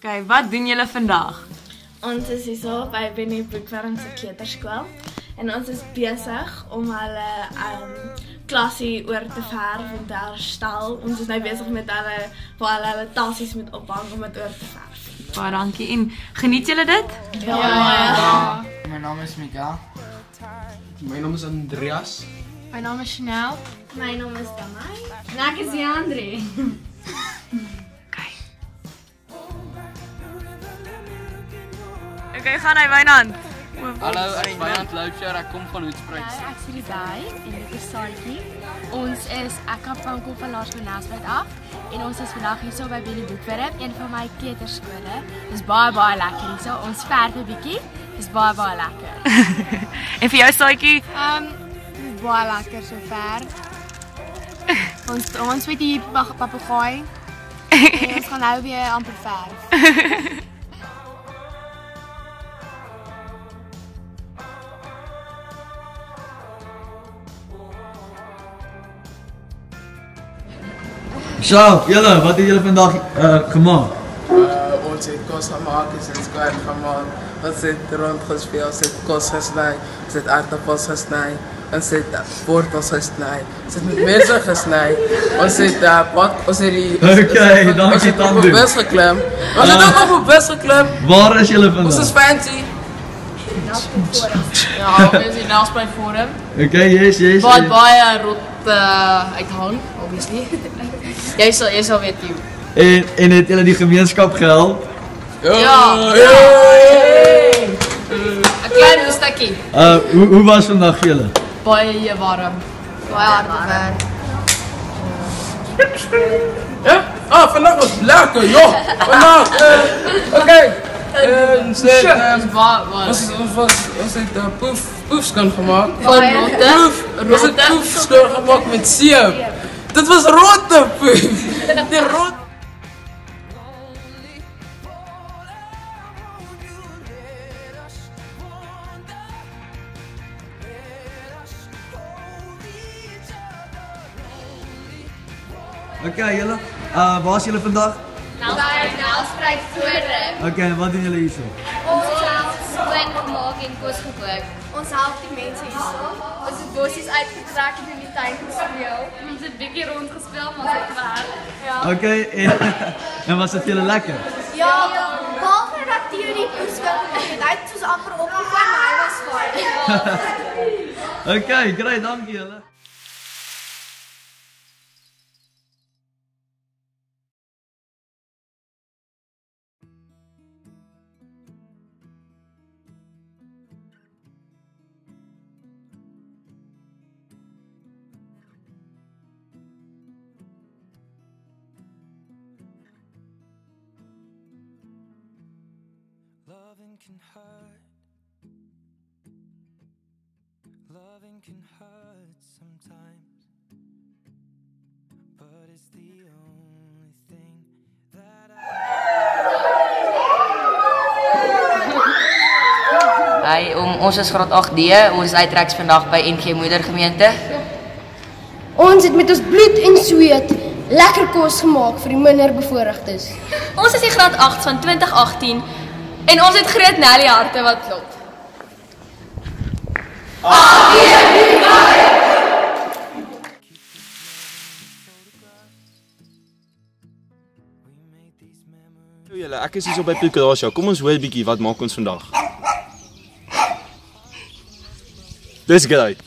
Okay, wat doen julle vandag? Ons is hier so by Benny Boekwerm se kleuterskool en ons is besig om hulle klasie oor te verf en te herstel. Ons is nou besig met hulle tassies met ophang om dit oor te verf. Baie dankie. En geniet julle dit? Ja. My naam is Mika. My naam is Andreas. My naam is Chanel. My naam is Damai. En ek is Jandre. Okay, gaan hy Wynand. Hallo, ek is Wynand Loubser, ek kom van Hoedspruit. Ek is Ridai en ek is Saartjie. Ons is kom van Laerskool Nelspruit af en ons is vandag hier so by Benny Boekwerm, een van my kleuterskole. Dis baie lekker hier so. Ons verf 'n bietjie. Dis baie lekker. En vir jou Saartjie? Dis baie lekker so ver. Ons weet die papegaai. En ons gaan nou weer amper verf. Zo, julle, wat het julle vandag gemaakt? Ons het kos gemaakt, ons het square gemaakt, ons het rondgespeel, ons het kos gesnij, ons het aardappels gesnij, ons het wortels gesnij, ons het met mensen gesnij, ons het Oké, dankie Tandu. op een bus geklim. Ons het ook op een bus geklim. Waar is julle vandag? Ons is fancy. Ja, ons is in Nelspruit Forum. Oké, yes. Wat baie rot uithang, obviously. Jy sal weet jy. En het julle die gemeenskap gehelp? Ja. 'n Klein stukkie. Hoe was vandag julle? Baie warm. Baie harde werk. Ja? Vandaag was lekker, joh. Vandaag, oké. Ons het poefskan gemaakt. Van rotte. Ons het poefskan gemaakt met zeep. Dat was rotte poef. Die rot. Oké, julle, waar is julle vandag? Nelspruit Forum. Oké, en wat doen julle hier zo? Ons help skoon gemaak en kos gekook. Ons help die mense hier. Ons het bossies uitgetrek en in die tuin gespeel. Ons het bietjie rondgespeel, maar ons het werk. Ja. Oké, en was het julle lekker? Ja, behalve dat Theo die poeskat het uit soos amper opgegaan, maar hy was fyn. Oké, great, dankie julle. Loving can hurt. Loving can hurt sometimes. But it's the only thing that Hi, ons is graad 8D. Ons uittreks vandag by NG Moedergemeente. Ons het met ons bloed en sweet lekker kos gemaak vir die minder bevoorregtes. Ons is die graad 8 van 2018 en ons het groot Nelly harte wat klop. Julle, ek is hier so by Picarasha. Kom ons hoor 'n bietjie wat maak ons vandag. Dis great.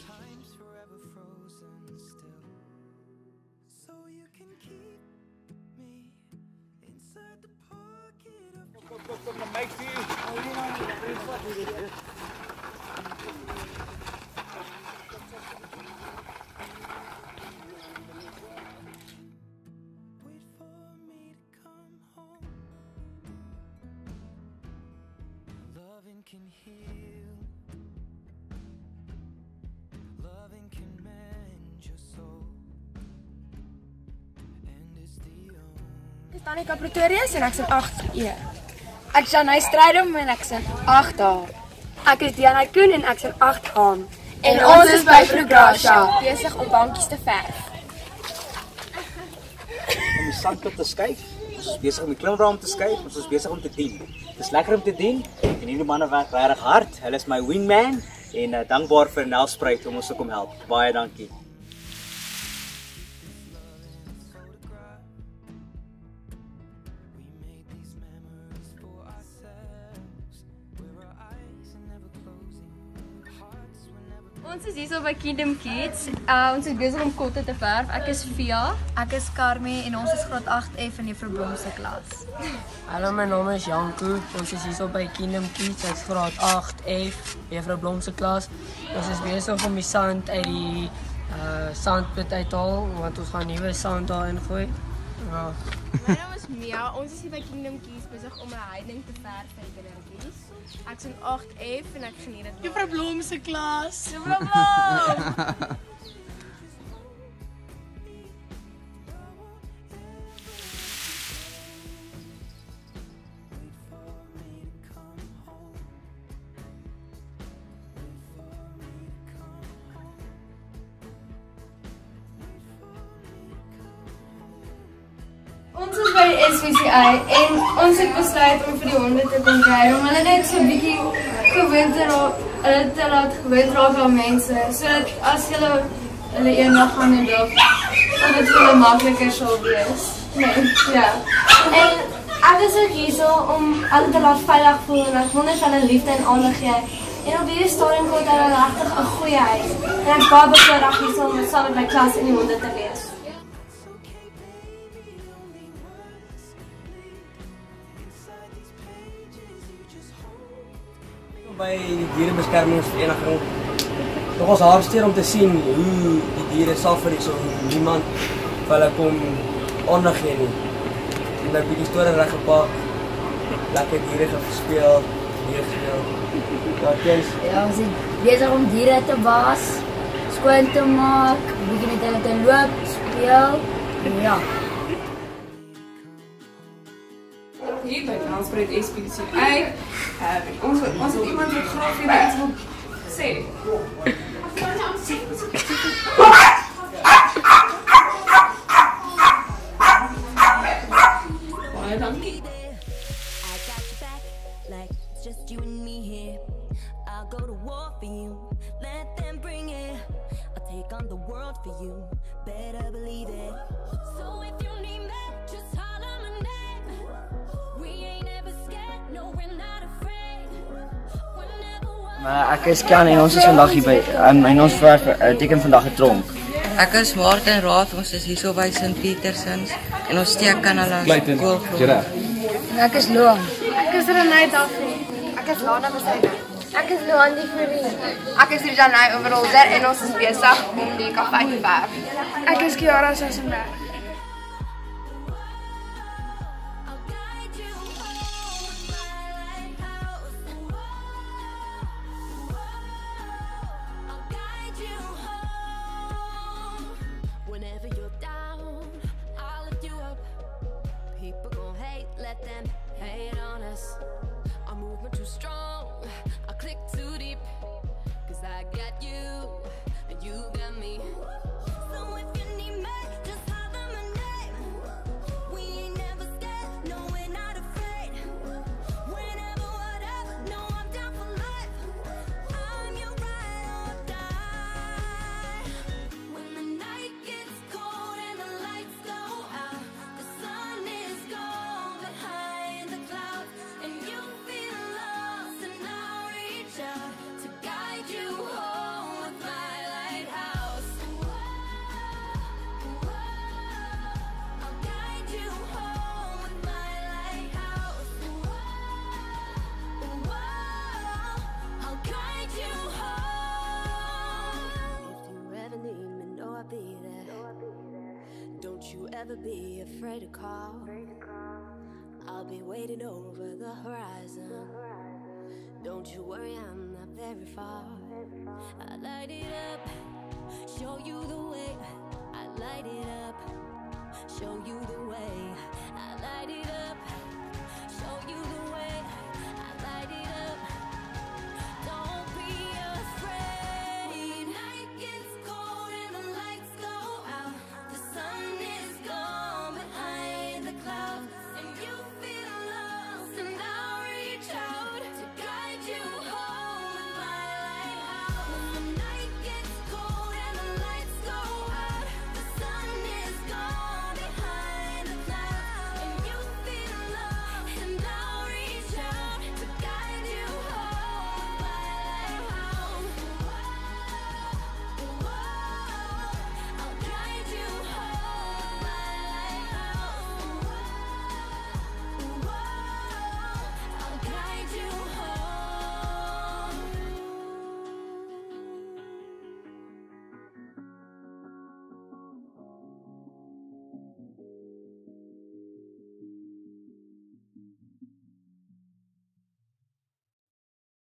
loving can heal. Loving can mend your soul. And it's the only. Ek is Danica Pretorius en ek is in 8E. Ek is Janay Strydom en ek is in 8A. Ek is Diana Koen en ek is in 8H. En ons is by Picarasha besig om bankies te verf. Om die sandpit te skuif. Ons is besig om die klimraam te skuif, ons is besig om te dien. Dit is lekker om te dien en hierdie manne werk regtig hard. Hulle is my wingman en dankbaar vir Nelspruit om ons te kom help. Baie dankie. Ons is hier by Kingdom Kids. Ons is besig om kotte te verf. Ek is Via. Ek is Carmie en ons is graad 8F in Juffrou Blom se klas. Hallo, my naam is Janko. Ons is hier by Kingdom Kids. Ek's graad 8F in Juffrou Blom se klas. Ons is besig om die sand uit die sandpit uit te haal want ons gaan nuwe sand daar ingooi. Ja. My naam is Mia. Ons is hier by Kingdom Kids besig om 'n heining te verf vir kindertjies. Ek's in 8F en ek geniet dit. Juffrou Blom se klas. Juffrou Blom. Ons is by die SVCI en ons het besluit om vir die honde te kom kry om hulle net so 'n bietjie gewoond te raak, hulle te laat gewoond raak aan mense, sodat as hulle eendag gaan in dop, dat dit vir hulle makliker sal wees. Nee, ja. En ek is ook hierso om hulle te laat veilig voel en ek wil net hulle liefde en aandag gee. En op hierdie stadium kom hulle regtig 'n goeie huis. En ek is baie bevoorreg hierso om saam met my klas en die honde te wees. By die dierebeskermingsvereniging nogals hartseer om te sien hoe die diere suffer hier, so niemand vir hulle kom aandag gee nie. En ek het die storie reg gepak, lekker diere gespeel, Ja, ons is besig om diere te was, skoon te maak, bietjie met hulle te loop, speel. Ja. Hier by Nelspruit SPCI. Ons het iemand wat graag vir iets wil sê. Baie dankie. Just you and me here. I'll go to war for you. Let them bring it. I'll take on the world for you. Better believe it. So if you need me, just holler my name. We ain't ever scared, no we're not afraid. Ek is Kian en ons is vandag hier by en ons teken vandag 'n tronk. Ek is Martin Raad, ons is hier by St. Petersens en ons steek kan hulle skool. Ek is Loan. Ek is Renay Daffy. Ek is Lana Besuider. Ek is Loan die Fourie. Ek is Janay Overholder en ons is besig om die kafee te verf. Ek is Kiara Sassenberg. Whenever you're down, I'll lift you up. People gon' hate, let them hate on us. Our movement too strong, I click too deep. Cause I got you, and you got me. So if you need me, just holler my name. We ain't never scared, no we're not afraid. Whenever, whatever, no I'm down for life. I'm your ride or die. When the night gets cold and the lights go out, the sun is gone behind the clouds, and you feel lost, and I'll reach out to guide you home with my lighthouse. I'll guide you home with my lighthouse. I'll guide you home. If you ever need me, know I'll be there. Don't you ever be afraid to call. I'll be waiting over the horizon. Don't you worry, I'm not very far. I light it up, show you the way. I light it up, show you the way. I light it up, show you the